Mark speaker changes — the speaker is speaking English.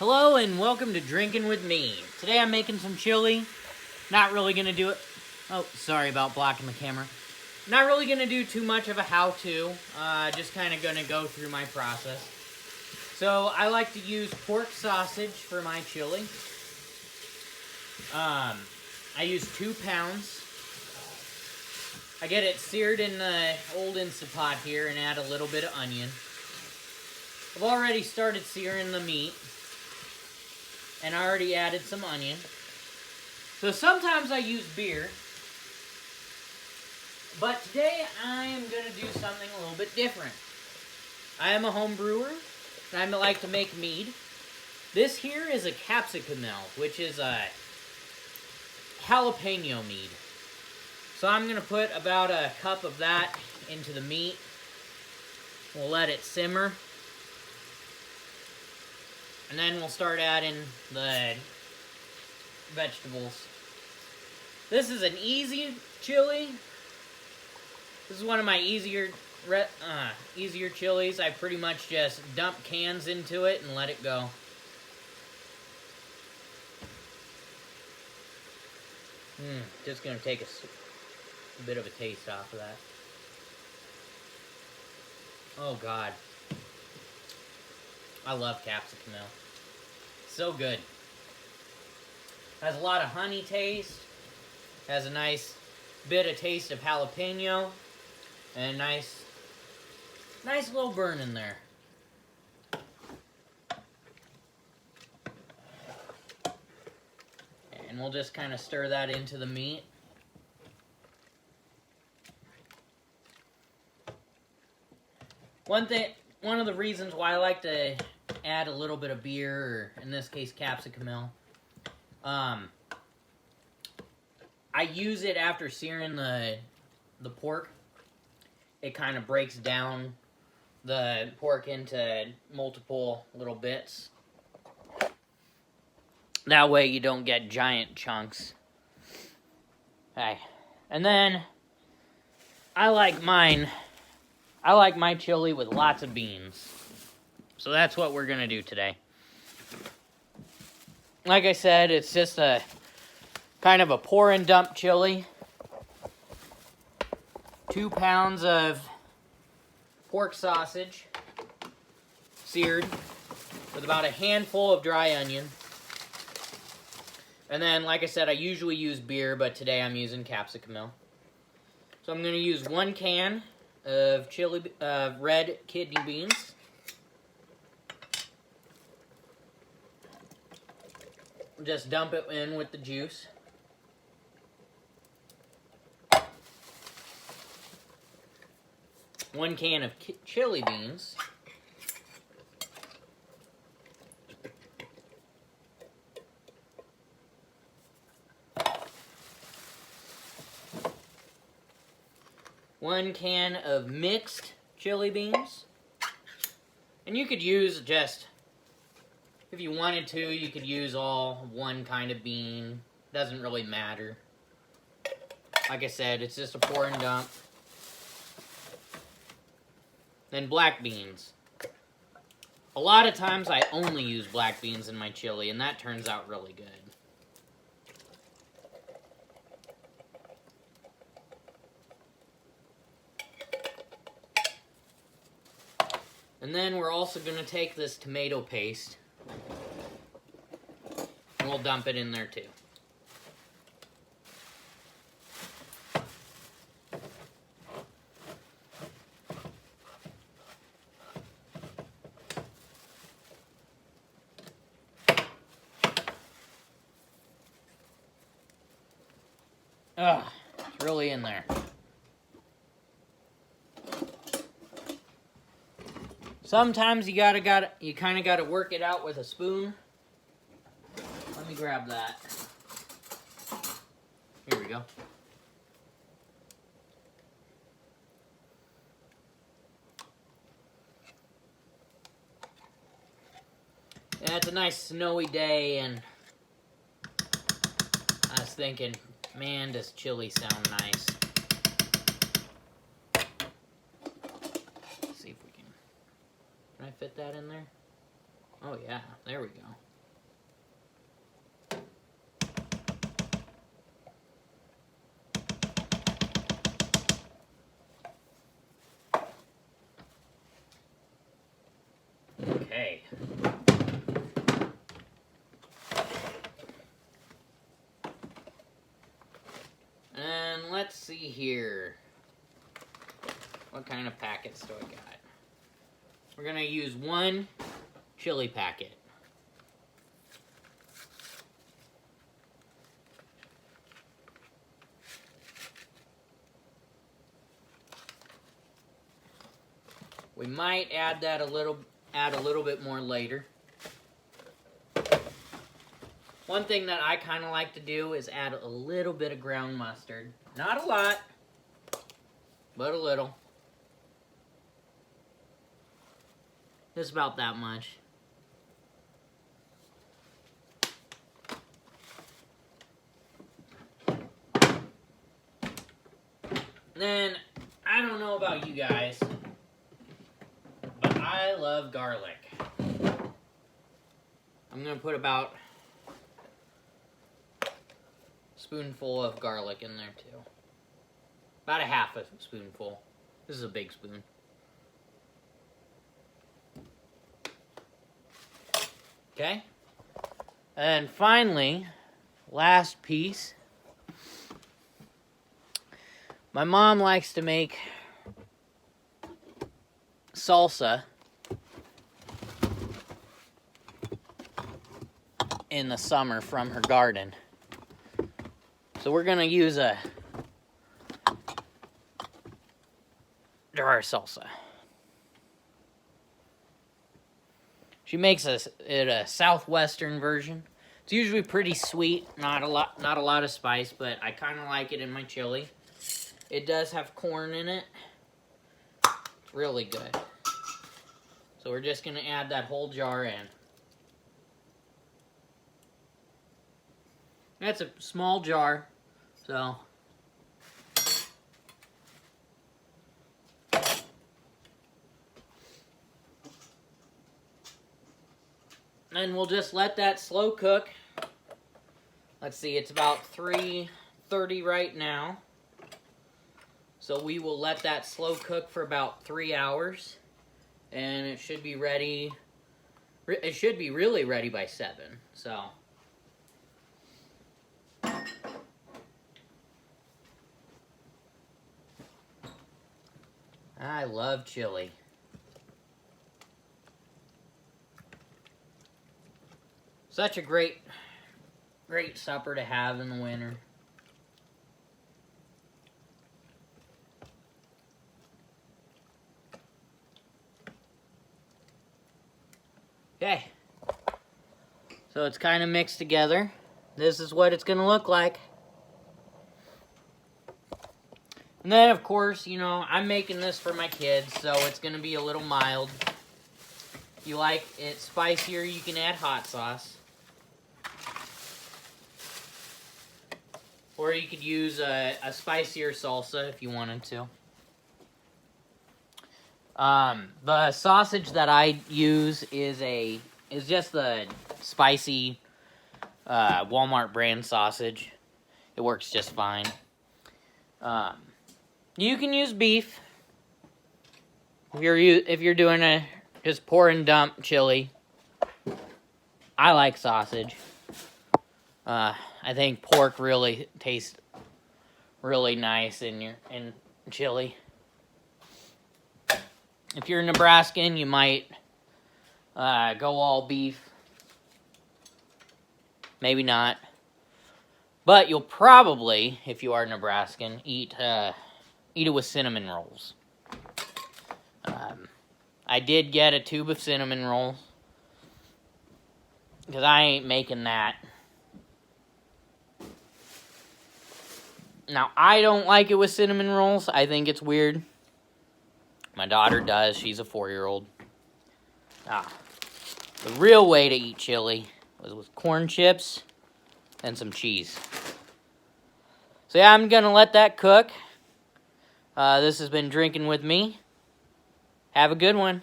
Speaker 1: Hello and welcome to Drinking with Me. Today I'm making some chili. Not really going to do it. Oh, sorry about blocking the camera. Not really going to do too much of a how-to. Just kind of going to go through my process. So I like to use pork sausage for my chili. I use 2 pounds. I get it seared in the old Instant Pot here and add a little bit of onion. I've already started searing the meat. And I already added some onion. So sometimes I use beer. But today I am going to do something a little bit different. I am a home brewer. And I like to make mead. This here is a capsicum, which is a jalapeño mead. So I'm going to put about a cup of that into the meat. We'll let it simmer. And then we'll start adding the vegetables. This is an easy chili. This is one of my easier chilies. I pretty much just dump cans into it and let it go. Just gonna take a bit of a taste off of that. Oh God. I love capsicum. So good. Has a lot of honey taste. Has a nice bit of taste of jalapeno. And a nice little burn in there. And we'll just kind of stir that into the meat. One of the reasons why I like to add a little bit of beer, or in this case capsicum, I use it after searing the pork. It kind of breaks down the pork into multiple little bits. That way you don't get giant chunks. Okay. And then I like my chili with lots of beans. So that's what we're going to do today. Like I said, it's just a kind of a pour and dump chili. 2 pounds of pork sausage, seared, with about a handful of dry onion. And then, like I said, I usually use beer, but today I'm using capsicum. So I'm going to use 1 can of red kidney beans. Just dump it in with the juice. One can of chili beans. One can of mixed chili beans. And you could use just, if you wanted to, you could use all one kind of bean. Doesn't really matter. Like I said, it's just a pour and dump. Then black beans. A lot of times I only use black beans in my chili, and that turns out really good. And then we're also going to take this tomato paste, and we'll dump it in there too. It's really in there. Sometimes you kind of gotta work it out with a spoon. Let me grab that. Here we go. Yeah, it's a nice snowy day, and I was thinking, man, does chili sound nice. Let's see if we can I fit that in there? Oh yeah, there we go. packets do I got? We're gonna use 1 chili packet. We might add a little bit more later. One thing that I kind of like to do is add a little bit of ground mustard. Not a lot, but a little. Just about that much. Then, I don't know about you guys, but I love garlic. I'm going to put about a spoonful of garlic in there too. About a half a spoonful. This is a big spoon. Okay. And finally, last piece. My mom likes to make salsa in the summer from her garden. So we're gonna use a jar of salsa. She makes it a southwestern version. It's usually pretty sweet, not a lot of spice, but I kind of like it in my chili. It does have corn in it. It's really good. So we're just gonna add that whole jar in. That's a small jar, so. And we'll just let that slow cook. Let's see, it's about 3:30 right now. So we will let that slow cook for about 3 hours. And it should be ready. It should be really ready by 7. So. I love chili. Such a great supper to have in the winter. Okay. So it's kind of mixed together. This is what it's going to look like. And then, of course, you know, I'm making this for my kids, so it's going to be a little mild. If you like it spicier, you can add hot sauce. Or you could use a spicier salsa if you wanted to. The sausage that I use is just the spicy Walmart brand sausage. It works just fine. You can use beef if you're doing a just pour and dump chili. I like sausage. I think pork really tastes really nice in chili. If you're Nebraskan, you might go all beef. Maybe not. But you'll probably, if you are Nebraskan, eat it with cinnamon rolls. I did get a tube of cinnamon rolls. Because I ain't making that. Now, I don't like it with cinnamon rolls. I think it's weird. My daughter does. She's a 4-year-old. The real way to eat chili was with corn chips and some cheese. So yeah, I'm going to let that cook. This has been Drinking With Me. Have a good one.